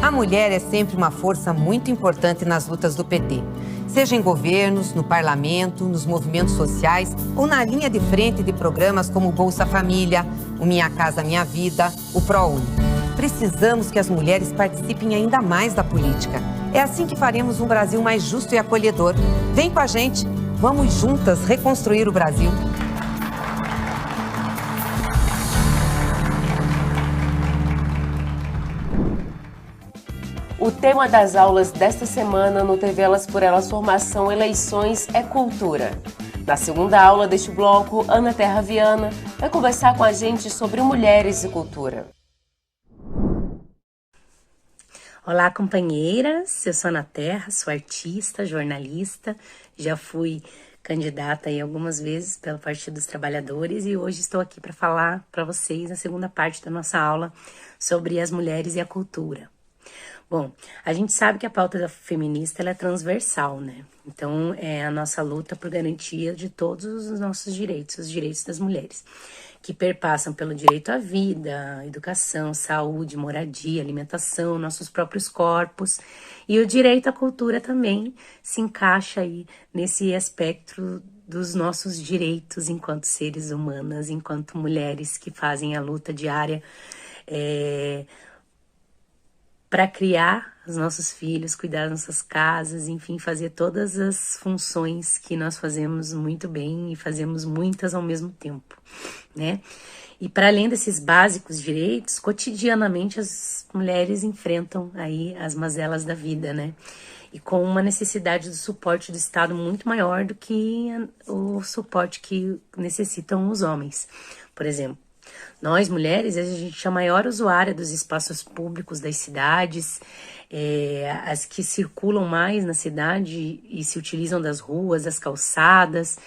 A mulher é sempre uma força muito importante nas lutas do PT. Seja em governos, no parlamento, nos movimentos sociais ou na linha de frente de programas como o Bolsa Família, o Minha Casa Minha Vida, o ProUni. Precisamos que as mulheres participem ainda mais da política. É assim que faremos um Brasil mais justo e acolhedor. Vem com a gente, vamos juntas reconstruir o Brasil. O tema das aulas desta semana no TV Elas por Elas Formação Eleições é Cultura. Na segunda aula deste bloco, Ana Terra Viana vai conversar com a gente sobre mulheres e cultura. Olá, companheiras, eu sou Ana Terra, sou artista, jornalista, já fui candidata aí algumas vezes pelo Partido dos Trabalhadores e hoje estou aqui para falar para vocês na segunda parte da nossa aula sobre as mulheres e a cultura. Bom, a gente sabe que a pauta feminista ela é transversal, né? Então, é a nossa luta por garantia de todos os nossos direitos, os direitos das mulheres, que perpassam pelo direito à vida, educação, saúde, moradia, alimentação, nossos próprios corpos. E o direito à cultura também se encaixa aí nesse espectro dos nossos direitos enquanto seres humanas, enquanto mulheres que fazem a luta diária para criar os nossos filhos, cuidar das nossas casas, enfim, fazer todas as funções que nós fazemos muito bem e fazemos muitas ao mesmo tempo, né? E para além desses básicos direitos, cotidianamente as mulheres enfrentam aí as mazelas da vida, né? E com uma necessidade do suporte do Estado muito maior do que o suporte que necessitam os homens, por exemplo. Nós, mulheres, a gente é a maior usuária dos espaços públicos das cidades, as que circulam mais na cidade e se utilizam das ruas, das calçadas,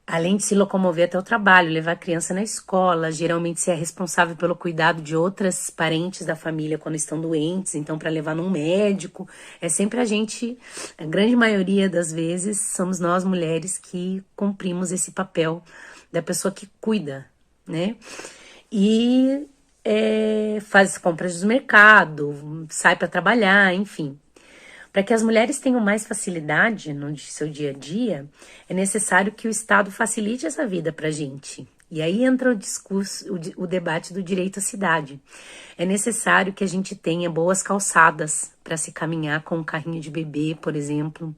além de se locomover até o trabalho, levar a criança na escola, geralmente ser responsável pelo cuidado de outras parentes da família quando estão doentes, então para levar num médico, é sempre a grande maioria das vezes, somos nós mulheres que cumprimos esse papel da pessoa que cuida, né? E faz compras do mercado, sai para trabalhar, enfim. Para que as mulheres tenham mais facilidade no seu dia a dia, é necessário que o Estado facilite essa vida para a gente. E aí entra o discurso, o debate do direito à cidade. É necessário que a gente tenha boas calçadas para se caminhar com um carrinho de bebê, por exemplo.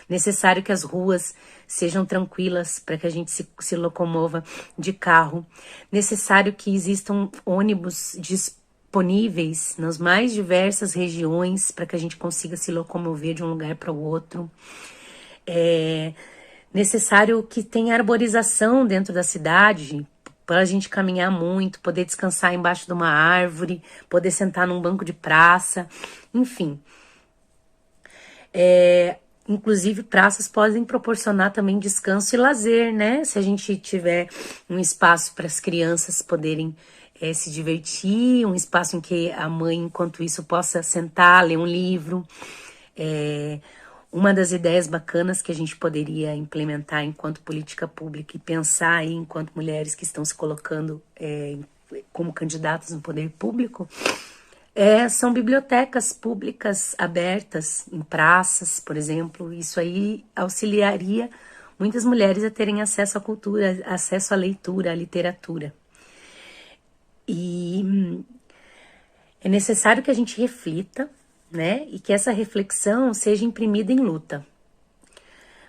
Necessário que as ruas sejam tranquilas para que a gente se locomova de carro. Necessário que existam ônibus disponíveis nas mais diversas regiões para que a gente consiga se locomover de um lugar para o outro. Necessário que tenha arborização dentro da cidade para a gente caminhar muito, poder descansar embaixo de uma árvore, poder sentar num banco de praça, enfim. Inclusive, praças podem proporcionar também descanso e lazer, né? Se a gente tiver um espaço para as crianças poderem se divertir, um espaço em que a mãe, enquanto isso, possa sentar, ler um livro. Uma das ideias bacanas que a gente poderia implementar enquanto política pública e pensar aí enquanto mulheres que estão se colocando como candidatas no poder público são bibliotecas públicas abertas em praças, por exemplo. Isso aí auxiliaria muitas mulheres a terem acesso à cultura, acesso à leitura, à literatura. E é necessário que a gente reflita, né? E que essa reflexão seja imprimida em luta.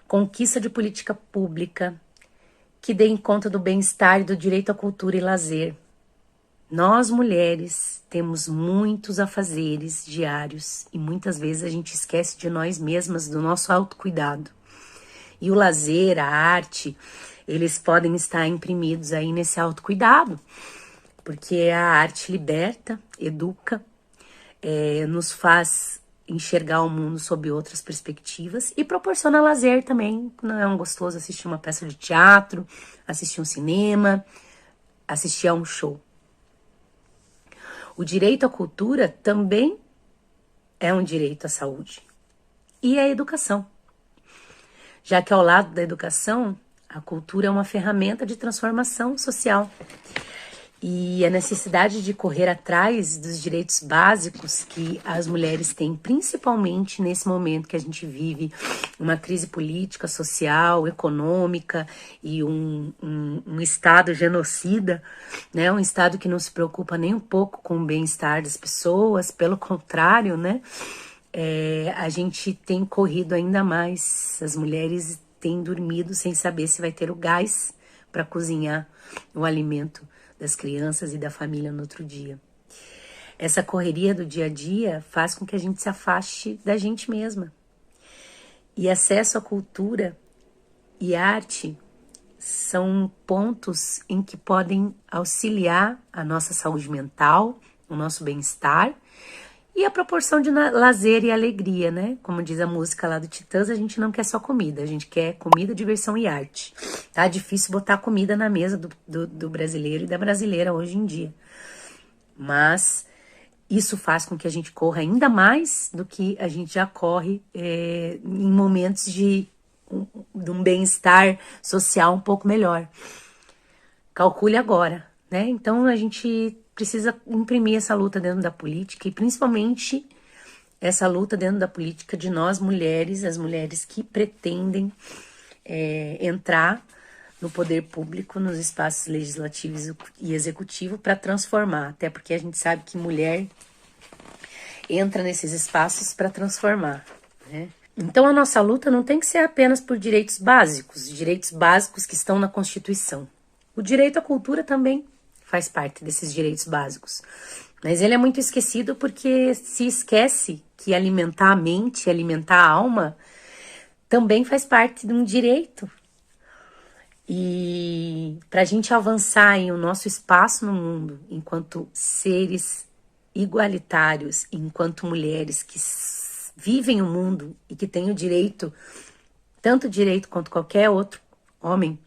Conquista de política pública que dê conta do bem-estar e do direito à cultura e lazer. Nós, mulheres, temos muitos afazeres diários e muitas vezes a gente esquece de nós mesmas, do nosso autocuidado. E o lazer, a arte, eles podem estar imprimidos aí nesse autocuidado, porque a arte liberta, educa, nos faz enxergar o mundo sob outras perspectivas e proporciona lazer também. Não é um gostoso assistir uma peça de teatro, assistir um cinema, assistir a um show. O direito à cultura também é um direito à saúde e à educação, já que ao lado da educação, a cultura é uma ferramenta de transformação social. E a necessidade de correr atrás dos direitos básicos que as mulheres têm, principalmente nesse momento que a gente vive uma crise política, social, econômica e um Estado genocida, né? Um Estado que não se preocupa nem um pouco com o bem-estar das pessoas, pelo contrário, né? A gente tem corrido ainda mais, as mulheres têm dormido sem saber se vai ter o gás para cozinhar o alimento das crianças e da família no outro dia. Essa correria do dia a dia faz com que a gente se afaste da gente mesma. E acesso à cultura e arte são pontos em que podem auxiliar a nossa saúde mental, o nosso bem-estar e a proporção de lazer e alegria, né? Como diz a música lá do Titãs, a gente não quer só comida, a gente quer comida, diversão e arte. Tá difícil botar comida na mesa do brasileiro e da brasileira hoje em dia. Mas isso faz com que a gente corra ainda mais do que a gente já corre em momentos de um bem-estar social um pouco melhor. Calcule agora, né? Então a gente precisa imprimir essa luta dentro da política e principalmente essa luta dentro da política de nós mulheres, as mulheres que pretendem entrar no poder público, nos espaços legislativos e executivo para transformar, até porque a gente sabe que mulher entra nesses espaços para transformar, né? Então a nossa luta não tem que ser apenas por direitos básicos que estão na Constituição. O direito à cultura também faz parte desses direitos básicos. Mas ele é muito esquecido porque se esquece que alimentar a mente, alimentar a alma, também faz parte de um direito. E para a gente avançar em o nosso espaço no mundo, enquanto seres igualitários, enquanto mulheres que vivem o mundo e que têm o direito, tanto direito quanto qualquer outro homem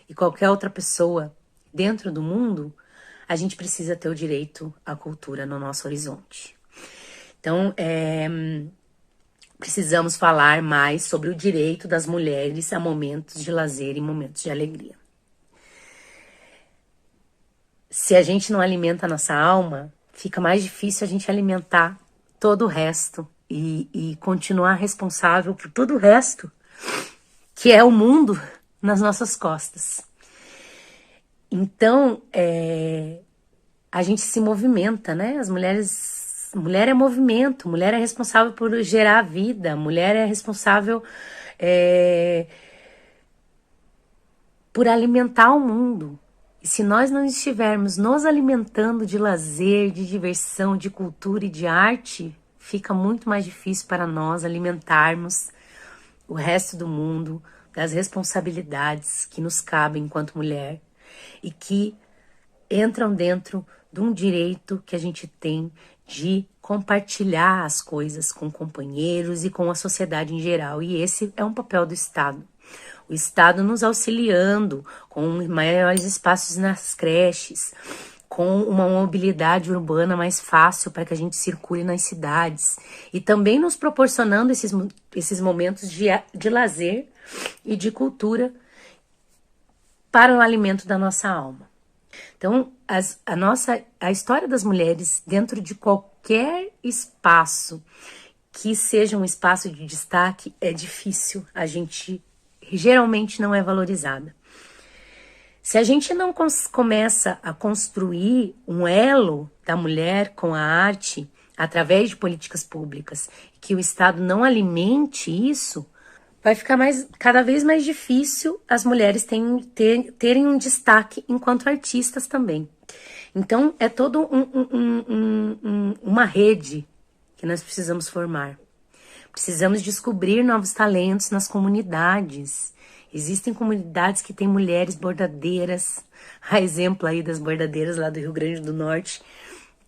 e qualquer outra pessoa dentro do mundo, a gente precisa ter o direito à cultura no nosso horizonte. Então, precisamos falar mais sobre o direito das mulheres a momentos de lazer e momentos de alegria. Se a gente não alimenta a nossa alma, fica mais difícil a gente alimentar todo o resto e continuar responsável por todo o resto, que é o mundo, nas nossas costas. Então, a gente se movimenta, né? Mulher é movimento, mulher é responsável por gerar vida, mulher é responsável por alimentar o mundo. E se nós não estivermos nos alimentando de lazer, de diversão, de cultura e de arte, fica muito mais difícil para nós alimentarmos o resto do mundo das responsabilidades que nos cabem enquanto mulher e que entram dentro de um direito que a gente tem de compartilhar as coisas com companheiros e com a sociedade em geral. E esse é um papel do Estado. O Estado nos auxiliando com maiores espaços nas creches, com uma mobilidade urbana mais fácil para que a gente circule nas cidades e também nos proporcionando esses momentos de lazer e de cultura para o alimento da nossa alma. Então, a história das mulheres dentro de qualquer espaço que seja um espaço de destaque é difícil, a gente geralmente não é valorizada. Se a gente não começa a construir um elo da mulher com a arte através de políticas públicas, que o Estado não alimente isso, vai ficar cada vez mais difícil as mulheres terem um destaque enquanto artistas também. Então, é toda uma rede que nós precisamos formar. Precisamos descobrir novos talentos nas comunidades. Existem comunidades que têm mulheres bordadeiras, a exemplo aí das bordadeiras lá do Rio Grande do Norte,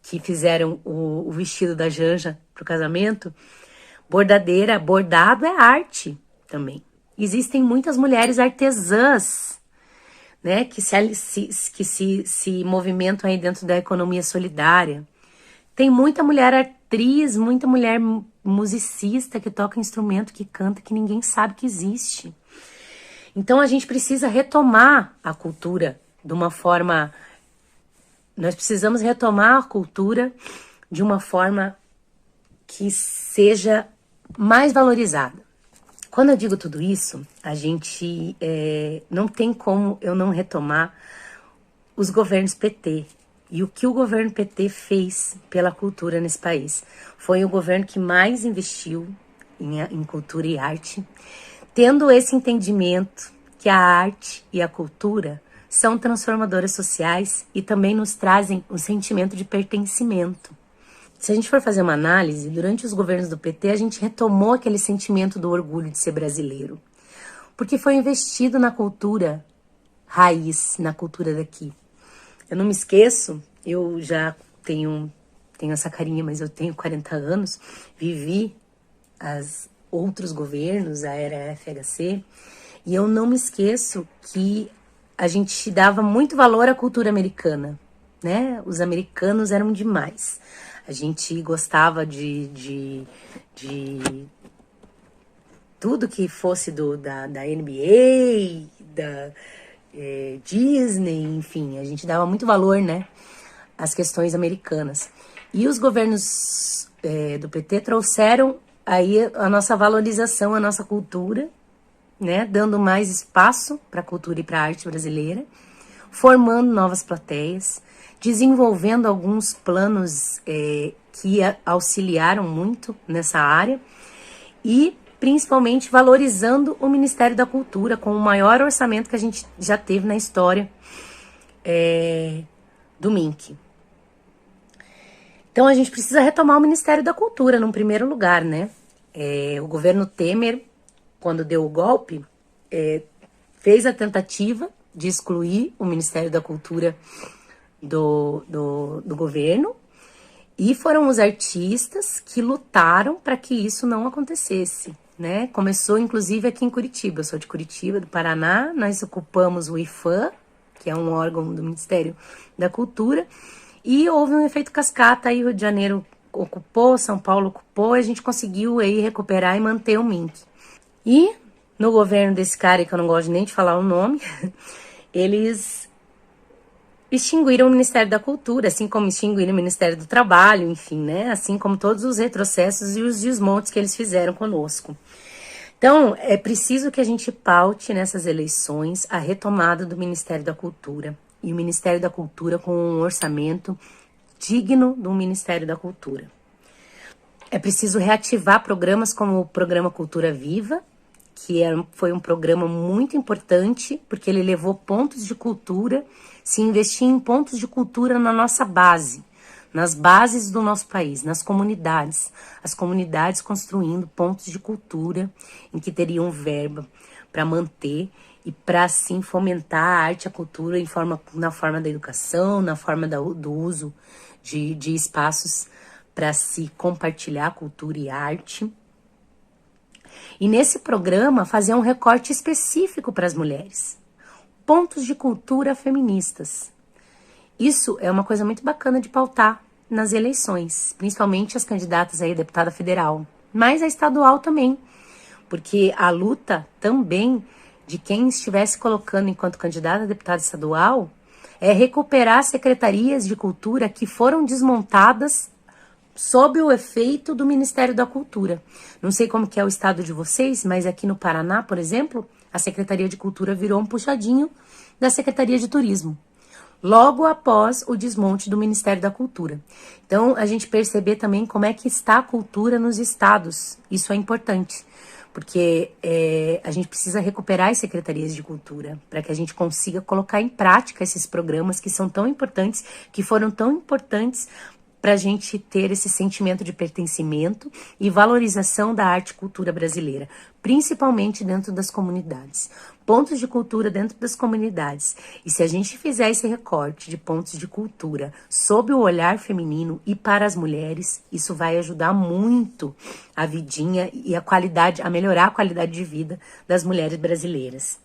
que fizeram o vestido da Janja para o casamento. Bordado é arte também. Existem muitas mulheres artesãs, né, que se movimentam aí dentro da economia solidária. Tem muita mulher atriz, muita mulher musicista que toca instrumento, que canta, que ninguém sabe que existe. Então a gente precisa retomar a cultura de uma forma Nós precisamos retomar a cultura de uma forma que seja mais valorizada. Quando eu digo tudo isso, a gente não tem como eu não retomar os governos PT. E o que o governo PT fez pela cultura nesse país. Foi o governo que mais investiu em cultura e arte, tendo esse entendimento que a arte e a cultura são transformadoras sociais e também nos trazem um sentimento de pertencimento. Se a gente for fazer uma análise, durante os governos do PT, a gente retomou aquele sentimento do orgulho de ser brasileiro, porque foi investido na cultura raiz, na cultura daqui. Eu não me esqueço, eu já tenho essa carinha, mas eu tenho 40 anos, vivi outros governos, a era FHC, e eu não me esqueço que a gente dava muito valor à cultura americana, né? Os americanos eram demais. A gente gostava de tudo que fosse da NBA, da Disney, enfim, a gente dava muito valor, né, às questões americanas. E os governos do PT trouxeram aí a nossa valorização, a nossa cultura, né, dando mais espaço para a cultura e para a arte brasileira, formando novas plateias, desenvolvendo alguns planos que auxiliaram muito nessa área e principalmente valorizando o Ministério da Cultura com o maior orçamento que a gente já teve na história do MINC. Então a gente precisa retomar o Ministério da Cultura num primeiro lugar, né? O governo Temer, quando deu o golpe, fez a tentativa de excluir o Ministério da Cultura do governo, e foram os artistas que lutaram para que isso não acontecesse, né? Começou inclusive aqui em Curitiba. Eu sou de Curitiba, do Paraná. Nós ocupamos o IFAM, que é um órgão do Ministério da Cultura, e houve um efeito cascata. Aí Rio de Janeiro ocupou, São Paulo ocupou, e a gente conseguiu aí recuperar e manter o MINC. E no governo desse cara, que eu não gosto nem de falar o nome, eles extinguiram o Ministério da Cultura, assim como extinguiram o Ministério do Trabalho, enfim, né? Assim como todos os retrocessos e os desmontes que eles fizeram conosco. Então, é preciso que a gente paute nessas eleições a retomada do Ministério da Cultura. E o Ministério da Cultura com um orçamento digno do Ministério da Cultura. É preciso reativar programas como o Programa Cultura Viva, que foi um programa muito importante, porque ele levou pontos de cultura, se investir em pontos de cultura na nossa base, nas bases do nosso país, nas comunidades. As comunidades construindo pontos de cultura em que teriam verba para manter e para, assim, fomentar a arte e a cultura na forma da educação, na forma do uso de espaços para se compartilhar cultura e arte. E nesse programa fazer um recorte específico para as mulheres. Pontos de cultura feministas. Isso é uma coisa muito bacana de pautar nas eleições, principalmente as candidatas aí a deputada federal, mas a estadual também, porque a luta também de quem estivesse colocando enquanto candidata a deputada estadual é recuperar secretarias de cultura que foram desmontadas sob o efeito do Ministério da Cultura. Não sei como que é o estado de vocês, mas aqui no Paraná, por exemplo, a Secretaria de Cultura virou um puxadinho da Secretaria de Turismo, logo após o desmonte do Ministério da Cultura. Então, a gente perceber também como é que está a cultura nos estados. Isso é importante, porque a gente precisa recuperar as secretarias de cultura para que a gente consiga colocar em prática esses programas que são tão importantes, que foram tão importantes para a gente ter esse sentimento de pertencimento e valorização da arte e cultura brasileira, principalmente dentro das comunidades. Pontos de cultura dentro das comunidades. E se a gente fizer esse recorte de pontos de cultura sob o olhar feminino e para as mulheres, isso vai ajudar muito a vidinha e a melhorar a qualidade de vida das mulheres brasileiras.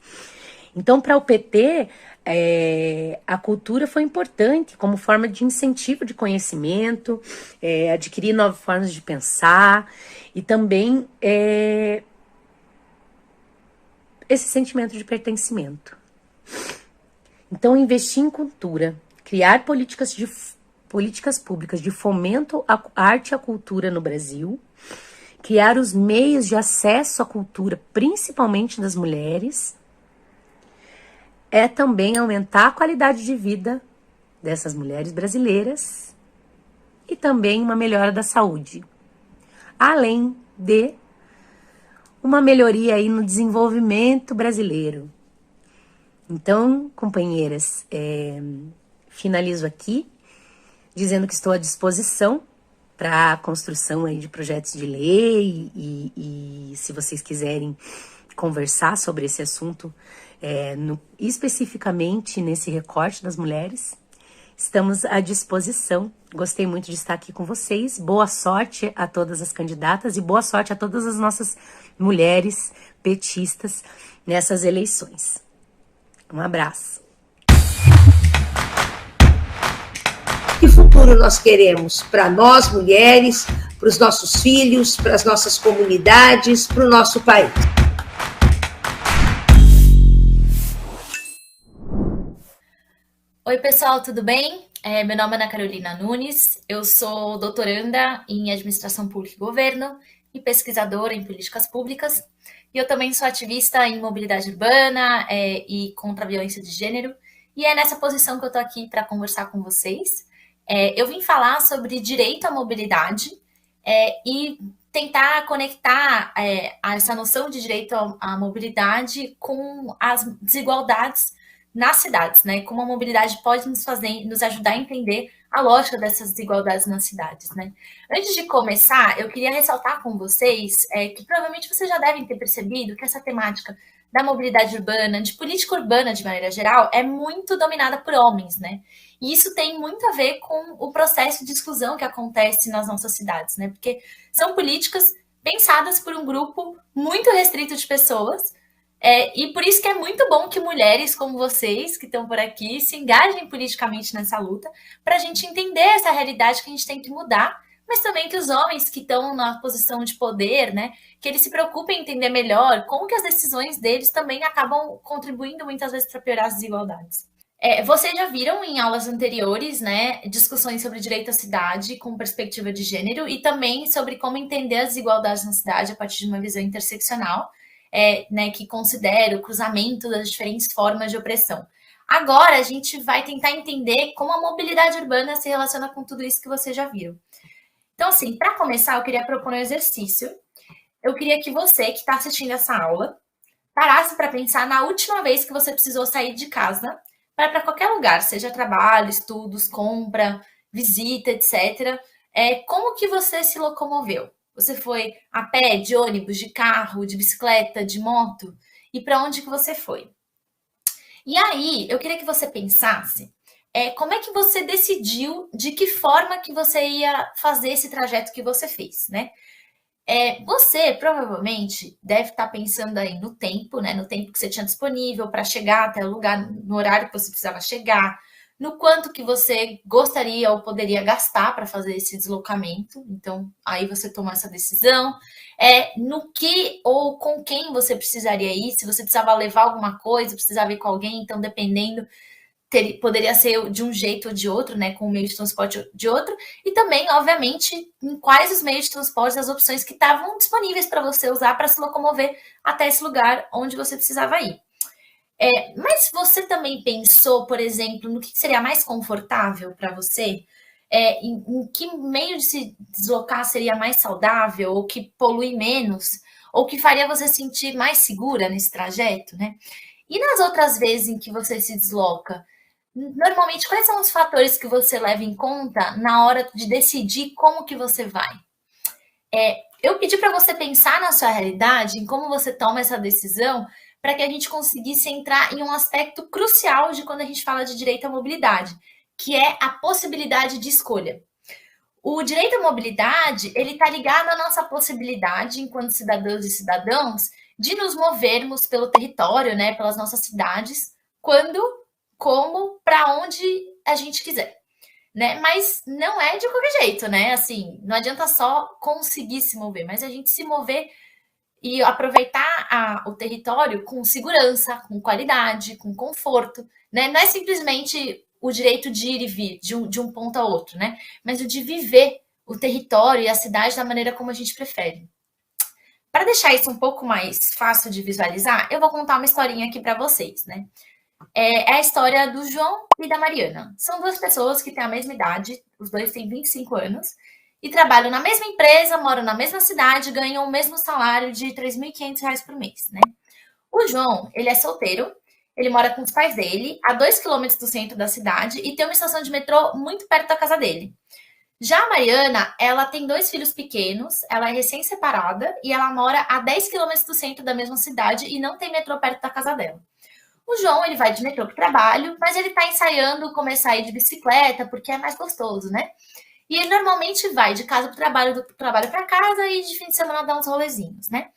Então, para o PT, a cultura foi importante como forma de incentivo de conhecimento, adquirir novas formas de pensar e também esse sentimento de pertencimento. Então, investir em cultura criar políticas públicas de fomento à arte e à cultura no Brasil, criar os meios de acesso à cultura, principalmente das mulheres, é também aumentar a qualidade de vida dessas mulheres brasileiras e também uma melhora da saúde, além de uma melhoria aí no desenvolvimento brasileiro. Então, companheiras, finalizo aqui dizendo que estou à disposição para a construção aí de projetos de lei e se vocês quiserem conversar sobre esse assunto, especificamente nesse recorte das mulheres, estamos à disposição. Gostei muito de estar aqui com vocês. Boa sorte a todas as candidatas e boa sorte a todas as nossas mulheres petistas nessas eleições. Um abraço. Que futuro nós queremos para nós, mulheres, para os nossos filhos, para as nossas comunidades, para o nosso país? Oi, pessoal, tudo bem? Meu nome é Ana Carolina Nunes, eu sou doutoranda em Administração Pública e Governo e pesquisadora em políticas públicas. E eu também sou ativista em mobilidade urbana e contra a violência de gênero. E é nessa posição que eu estou aqui para conversar com vocês. Eu vim falar sobre direito à mobilidade e tentar conectar essa noção de direito à mobilidade com as desigualdades nas cidades, né? Como a mobilidade pode nos ajudar a entender a lógica dessas desigualdades nas cidades, né? Antes de começar, eu queria ressaltar com vocês que provavelmente vocês já devem ter percebido que essa temática da mobilidade urbana, de política urbana de maneira geral, é muito dominada por homens, né? E isso tem muito a ver com o processo de exclusão que acontece nas nossas cidades, né? Porque são políticas pensadas por um grupo muito restrito de pessoas, e por isso que é muito bom que mulheres como vocês, que estão por aqui, se engajem politicamente nessa luta, para a gente entender essa realidade que a gente tem que mudar, mas também que os homens que estão na posição de poder, né, que eles se preocupem em entender melhor como que as decisões deles também acabam contribuindo muitas vezes para piorar as desigualdades. Vocês já viram em aulas anteriores, né, discussões sobre direito à cidade com perspectiva de gênero e também sobre como entender as desigualdades na cidade a partir de uma visão interseccional, né, que considera o cruzamento das diferentes formas de opressão. Agora, a gente vai tentar entender como a mobilidade urbana se relaciona com tudo isso que vocês já viram. Então, assim, para começar, eu queria propor um exercício. Eu queria que você, que está assistindo essa aula, parasse para pensar na última vez que você precisou sair de casa para qualquer lugar, seja trabalho, estudos, compra, visita, etc. Como que você se locomoveu? Você foi a pé, de ônibus, de carro, de bicicleta, de moto? E para onde que você foi? E aí, eu queria que você pensasse como é que você decidiu de que forma que você ia fazer esse trajeto que você fez, né? Você provavelmente deve estar pensando aí no tempo, né? No tempo que você tinha disponível para chegar até o lugar, no horário que você precisava chegar, no quanto que você gostaria ou poderia gastar para fazer esse deslocamento. Então, aí você toma essa decisão. No que ou com quem você precisaria ir, se você precisava levar alguma coisa, precisava ir com alguém, então dependendo, poderia ser de um jeito ou de outro, né, com o meio de transporte de outro, e também, obviamente, em quais os meios de transporte, as opções que estavam disponíveis para você usar para se locomover até esse lugar onde você precisava ir. Mas você também pensou, por exemplo, no que seria mais confortável para você? Em que meio de se deslocar seria mais saudável, ou que polui menos, ou que faria você sentir mais segura nesse trajeto, né? E nas outras vezes em que você se desloca, normalmente, quais são os fatores que você leva em conta na hora de decidir como que você vai? Eu pedi para você pensar na sua realidade, em como você toma essa decisão, para que a gente conseguisse entrar em um aspecto crucial de quando a gente fala de direito à mobilidade, que é a possibilidade de escolha. O direito à mobilidade, ele está ligado à nossa possibilidade, enquanto cidadãos e cidadãos, de nos movermos pelo território, né, pelas nossas cidades, quando, como, para onde a gente quiser, né? Mas não é de qualquer jeito, né? Assim, não adianta só conseguir se mover, mas a gente se mover e aproveitar o território com segurança, com qualidade, com conforto, né? Não é simplesmente o direito de ir e vir de um ponto a outro, né? Mas o de viver o território e a cidade da maneira como a gente prefere. Para deixar isso um pouco mais fácil de visualizar, eu vou contar uma historinha aqui para vocês, né? É a história do João e da Mariana. São duas pessoas que têm a mesma idade, os dois têm 25 anos, e trabalham na mesma empresa, moram na mesma cidade, ganham o mesmo salário de R$ 3.500 por mês, né? O João, ele é solteiro, ele mora com os pais dele, a 2 quilômetros do centro da cidade, e tem uma estação de metrô muito perto da casa dele. Já a Mariana, ela tem 2 filhos pequenos, ela é recém-separada e ela mora a 10 quilômetros do centro da mesma cidade e não tem metrô perto da casa dela. O João, ele vai de metrô para o trabalho, mas ele está ensaiando começar a ir de bicicleta, porque é mais gostoso, né? E ele normalmente vai de casa para o trabalho, do trabalho para casa e de fim de semana dá uns rolezinhos, né?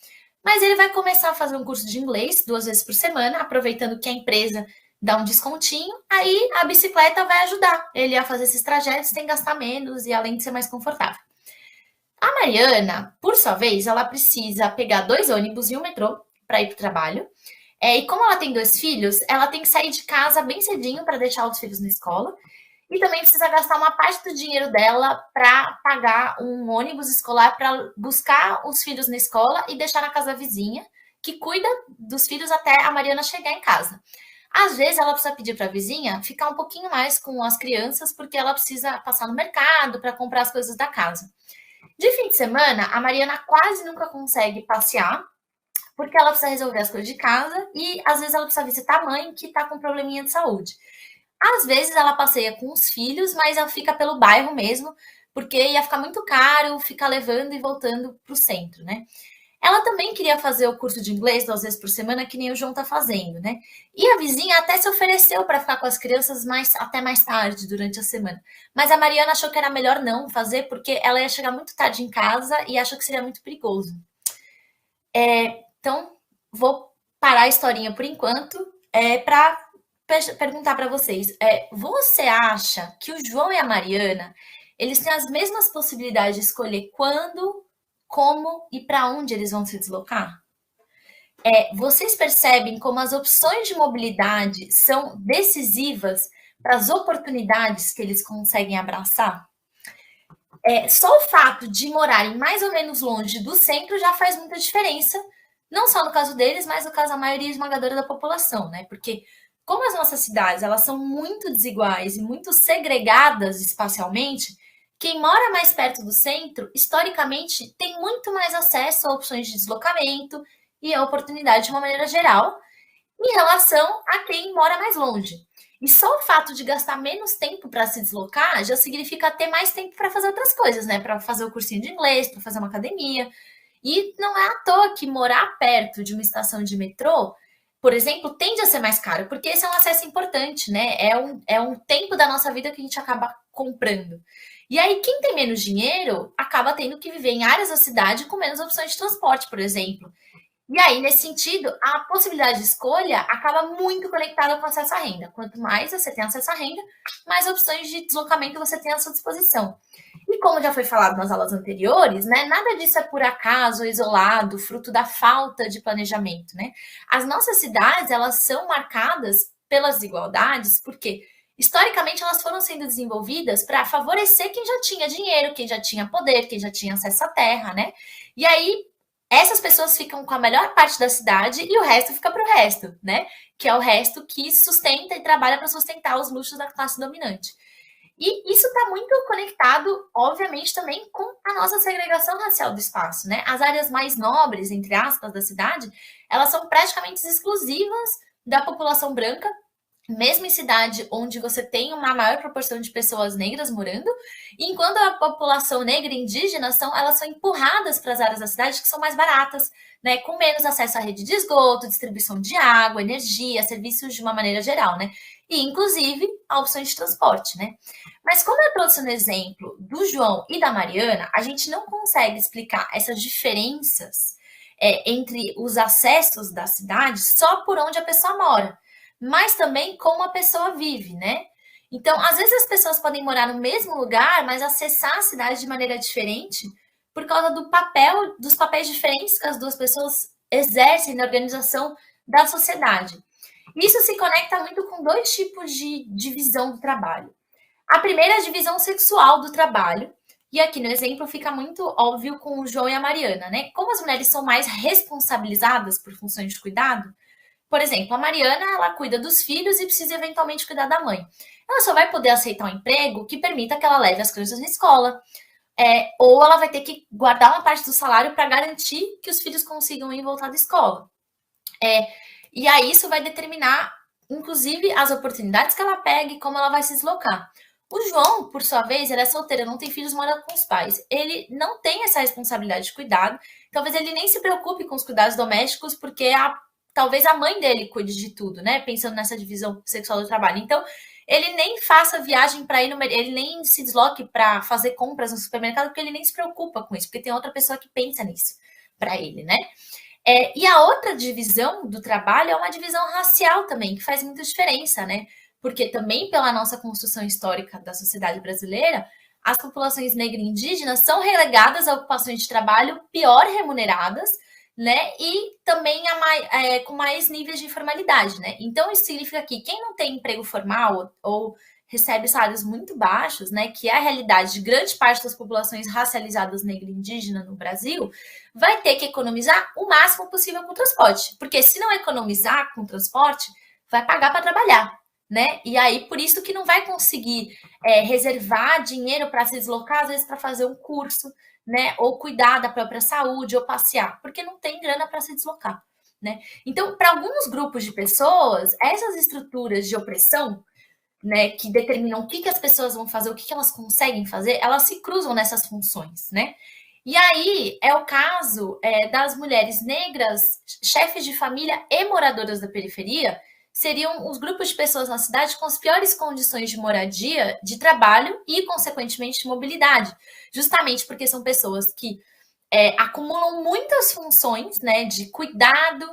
Mas ele vai começar a fazer um curso de inglês 2 vezes por semana, aproveitando que a empresa dá um descontinho, aí a bicicleta vai ajudar ele a fazer esses trajetos sem gastar menos e além de ser mais confortável. A Mariana, por sua vez, ela precisa pegar 2 ônibus e um metrô para ir para o trabalho. E como ela tem 2 filhos, ela tem que sair de casa bem cedinho para deixar os filhos na escola. E também precisa gastar uma parte do dinheiro dela para pagar um ônibus escolar para buscar os filhos na escola e deixar na casa da vizinha, que cuida dos filhos até a Mariana chegar em casa. Às vezes ela precisa pedir para a vizinha ficar um pouquinho mais com as crianças, porque ela precisa passar no mercado para comprar as coisas da casa. De fim de semana, a Mariana quase nunca consegue passear, porque ela precisa resolver as coisas de casa e às vezes ela precisa visitar a mãe que está com probleminha de saúde. Às vezes ela passeia com os filhos, mas ela fica pelo bairro mesmo, porque ia ficar muito caro ficar levando e voltando para o centro, né? Ela também queria fazer o curso de inglês 2 vezes por semana, que nem o João tá fazendo, né? E a vizinha até se ofereceu para ficar com as crianças até mais tarde, durante a semana. Mas a Mariana achou que era melhor não fazer, porque ela ia chegar muito tarde em casa e achou que seria muito perigoso. Então, vou parar a historinha por enquanto, para perguntar para vocês. Você acha que o João e a Mariana, eles têm as mesmas possibilidades de escolher quando, como e para onde eles vão se deslocar? Vocês percebem como as opções de mobilidade são decisivas para as oportunidades que eles conseguem abraçar? Só o fato de morarem mais ou menos longe do centro já faz muita diferença, não só no caso deles, mas no caso da maioria esmagadora da população, né? Porque como as nossas cidades elas são muito desiguais e muito segregadas espacialmente, quem mora mais perto do centro, historicamente, tem muito mais acesso a opções de deslocamento e a oportunidade de uma maneira geral, em relação a quem mora mais longe. E só o fato de gastar menos tempo para se deslocar já significa ter mais tempo para fazer outras coisas, né? Para fazer o cursinho de inglês, para fazer uma academia. E não é à toa que morar perto de uma estação de metrô, por exemplo, tende a ser mais caro, porque esse é um acesso importante, né? É um tempo da nossa vida que a gente acaba comprando. E aí, quem tem menos dinheiro acaba tendo que viver em áreas da cidade com menos opções de transporte, por exemplo. E aí, nesse sentido, a possibilidade de escolha acaba muito conectada com o acesso à renda. Quanto mais você tem acesso à renda, mais opções de deslocamento você tem à sua disposição. E como já foi falado nas aulas anteriores, né, nada disso é por acaso, isolado, fruto da falta de planejamento, né? As nossas cidades, elas são marcadas pelas desigualdades, porque historicamente elas foram sendo desenvolvidas para favorecer quem já tinha dinheiro, quem já tinha poder, quem já tinha acesso à terra, né? E aí, essas pessoas ficam com a melhor parte da cidade e o resto fica para o resto, né? Que é o resto que sustenta e trabalha para sustentar os luxos da classe dominante. E isso está muito conectado, obviamente, também com a nossa segregação racial do espaço, né? As áreas mais nobres, entre aspas, da cidade, elas são praticamente exclusivas da população branca, mesmo em cidade onde você tem uma maior proporção de pessoas negras morando, enquanto a população negra e indígena elas são empurradas para as áreas da cidade que são mais baratas, né, com menos acesso à rede de esgoto, distribuição de água, energia, serviços de uma maneira geral, né, e inclusive a opções de transporte, né. Mas como eu trouxe no exemplo do João e da Mariana, a gente não consegue explicar essas diferenças entre os acessos da cidade só por onde a pessoa mora, mas também como a pessoa vive, né? Então, às vezes as pessoas podem morar no mesmo lugar, mas acessar a cidade de maneira diferente por causa dos papéis diferentes que as duas pessoas exercem na organização da sociedade. Isso se conecta muito com dois tipos de divisão do trabalho. A primeira é a divisão sexual do trabalho, e aqui no exemplo fica muito óbvio com o João e a Mariana, né? Como as mulheres são mais responsabilizadas por funções de cuidado, por exemplo, a Mariana, ela cuida dos filhos e precisa eventualmente cuidar da mãe. Ela só vai poder aceitar um emprego que permita que ela leve as crianças na escola, ou ela vai ter que guardar uma parte do salário para garantir que os filhos consigam ir e voltar da escola. E aí isso vai determinar, inclusive, as oportunidades que ela pega e como ela vai se deslocar. O João, por sua vez, ele é solteiro, não tem filhos, mora com os pais. Ele não tem essa responsabilidade de cuidado. Talvez ele nem se preocupe com os cuidados domésticos, porque talvez a mãe dele cuide de tudo, né? Pensando nessa divisão sexual do trabalho. Então, ele nem faça viagem para ir no mercado, ele nem se desloque para fazer compras no supermercado, porque ele nem se preocupa com isso, porque tem outra pessoa que pensa nisso para ele, né? E a outra divisão do trabalho é uma divisão racial também, que faz muita diferença, né? Porque também pela nossa construção histórica da sociedade brasileira, as populações negra e indígenas são relegadas a ocupações de trabalho pior remuneradas, né? E também com mais níveis de informalidade, né? Então, isso significa que quem não tem emprego formal ou recebe salários muito baixos, né? Que é a realidade de grande parte das populações racializadas negra e indígena no Brasil, vai ter que economizar o máximo possível com o transporte. Porque se não economizar com o transporte, vai pagar para trabalhar, né? E aí, por isso que não vai conseguir reservar dinheiro para se deslocar, às vezes para fazer um curso, né? Ou cuidar da própria saúde, ou passear, porque não tem grana para se deslocar, né? Então, para alguns grupos de pessoas, essas estruturas de opressão, né, que determinam o que as pessoas vão fazer, o que elas conseguem fazer, elas se cruzam nessas funções, né? E aí é o caso das mulheres negras, chefes de família e moradoras da periferia, seriam os grupos de pessoas na cidade com as piores condições de moradia, de trabalho e, consequentemente, de mobilidade. Justamente porque são pessoas que acumulam muitas funções, né, de cuidado,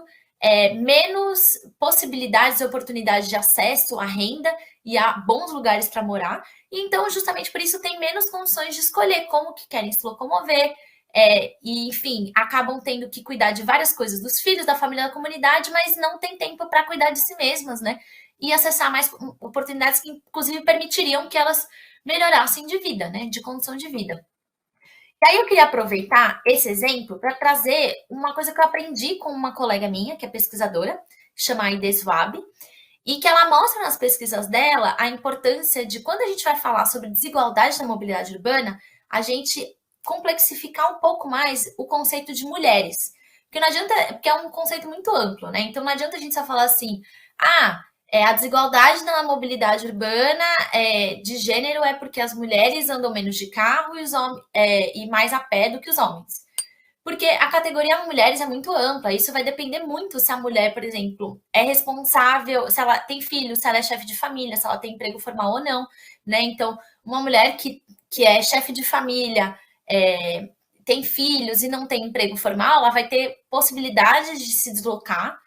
menos possibilidades e oportunidades de acesso à renda e a bons lugares para morar. E então, justamente por isso, tem menos condições de escolher como que querem se locomover. E, enfim, acabam tendo que cuidar de várias coisas dos filhos, da família, da comunidade, mas não tem tempo para cuidar de si mesmas, né? E acessar mais oportunidades que, inclusive, permitiriam que elas melhorassem de vida, né? De condição de vida. E aí eu queria aproveitar esse exemplo para trazer uma coisa que eu aprendi com uma colega minha, que é pesquisadora, chama Aide Swab, e que ela mostra nas pesquisas dela a importância de, quando a gente vai falar sobre desigualdade da mobilidade urbana, a gente complexificar um pouco mais o conceito de mulheres. Porque não adianta, porque é um conceito muito amplo, né? Então não adianta a gente só falar assim, a desigualdade na mobilidade urbana de gênero é porque as mulheres andam menos de carro e mais a pé do que os homens. Porque a categoria mulheres é muito ampla, isso vai depender muito se a mulher, por exemplo, é responsável, se ela tem filhos, se ela é chefe de família, se ela tem emprego formal ou não, né? Então, uma mulher que é chefe de família, tem filhos e não tem emprego formal, ela vai ter possibilidades de se deslocar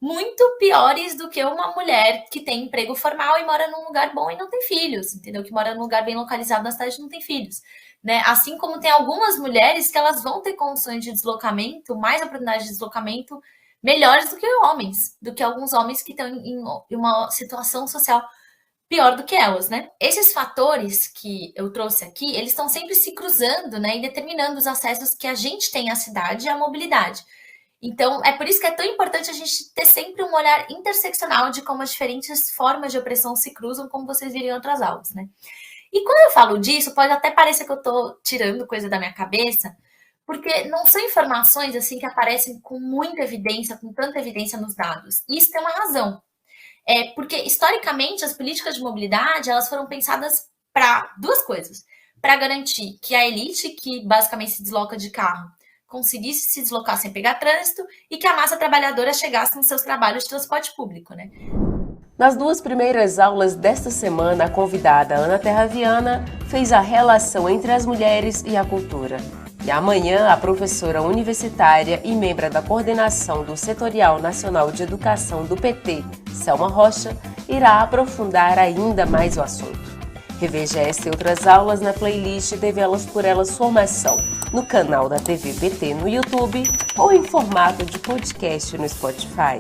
muito piores do que uma mulher que tem emprego formal e mora num lugar bom e não tem filhos, entendeu? Que mora num lugar bem localizado na cidade e não tem filhos, né? Assim como tem algumas mulheres que elas vão ter condições de deslocamento, mais oportunidades de deslocamento melhores do que homens, do que alguns homens que estão em uma situação social pior do que elas, né? Esses fatores que eu trouxe aqui, eles estão sempre se cruzando, né? E determinando os acessos que a gente tem à cidade e à mobilidade. Então, é por isso que é tão importante a gente ter sempre um olhar interseccional de como as diferentes formas de opressão se cruzam, como vocês viram em outras aulas, né? E quando eu falo disso, pode até parecer que eu estou tirando coisa da minha cabeça, porque não são informações assim que aparecem com muita evidência, com tanta evidência nos dados. E isso tem uma razão. Porque, historicamente, as políticas de mobilidade, elas foram pensadas para duas coisas. Para garantir que a elite, que basicamente se desloca de carro, conseguisse se deslocar sem pegar trânsito e que a massa trabalhadora chegasse nos seus trabalhos de transporte público, né? Nas duas primeiras aulas desta semana, a convidada Ana Terra Viana fez a relação entre as mulheres e a cultura. E amanhã, a professora universitária e membro da coordenação do Setorial Nacional de Educação do PT, Selma Rocha, irá aprofundar ainda mais o assunto. Reveja esta e outras aulas na playlist TV Elas por Elas Formação, no canal da TV PT no YouTube ou em formato de podcast no Spotify.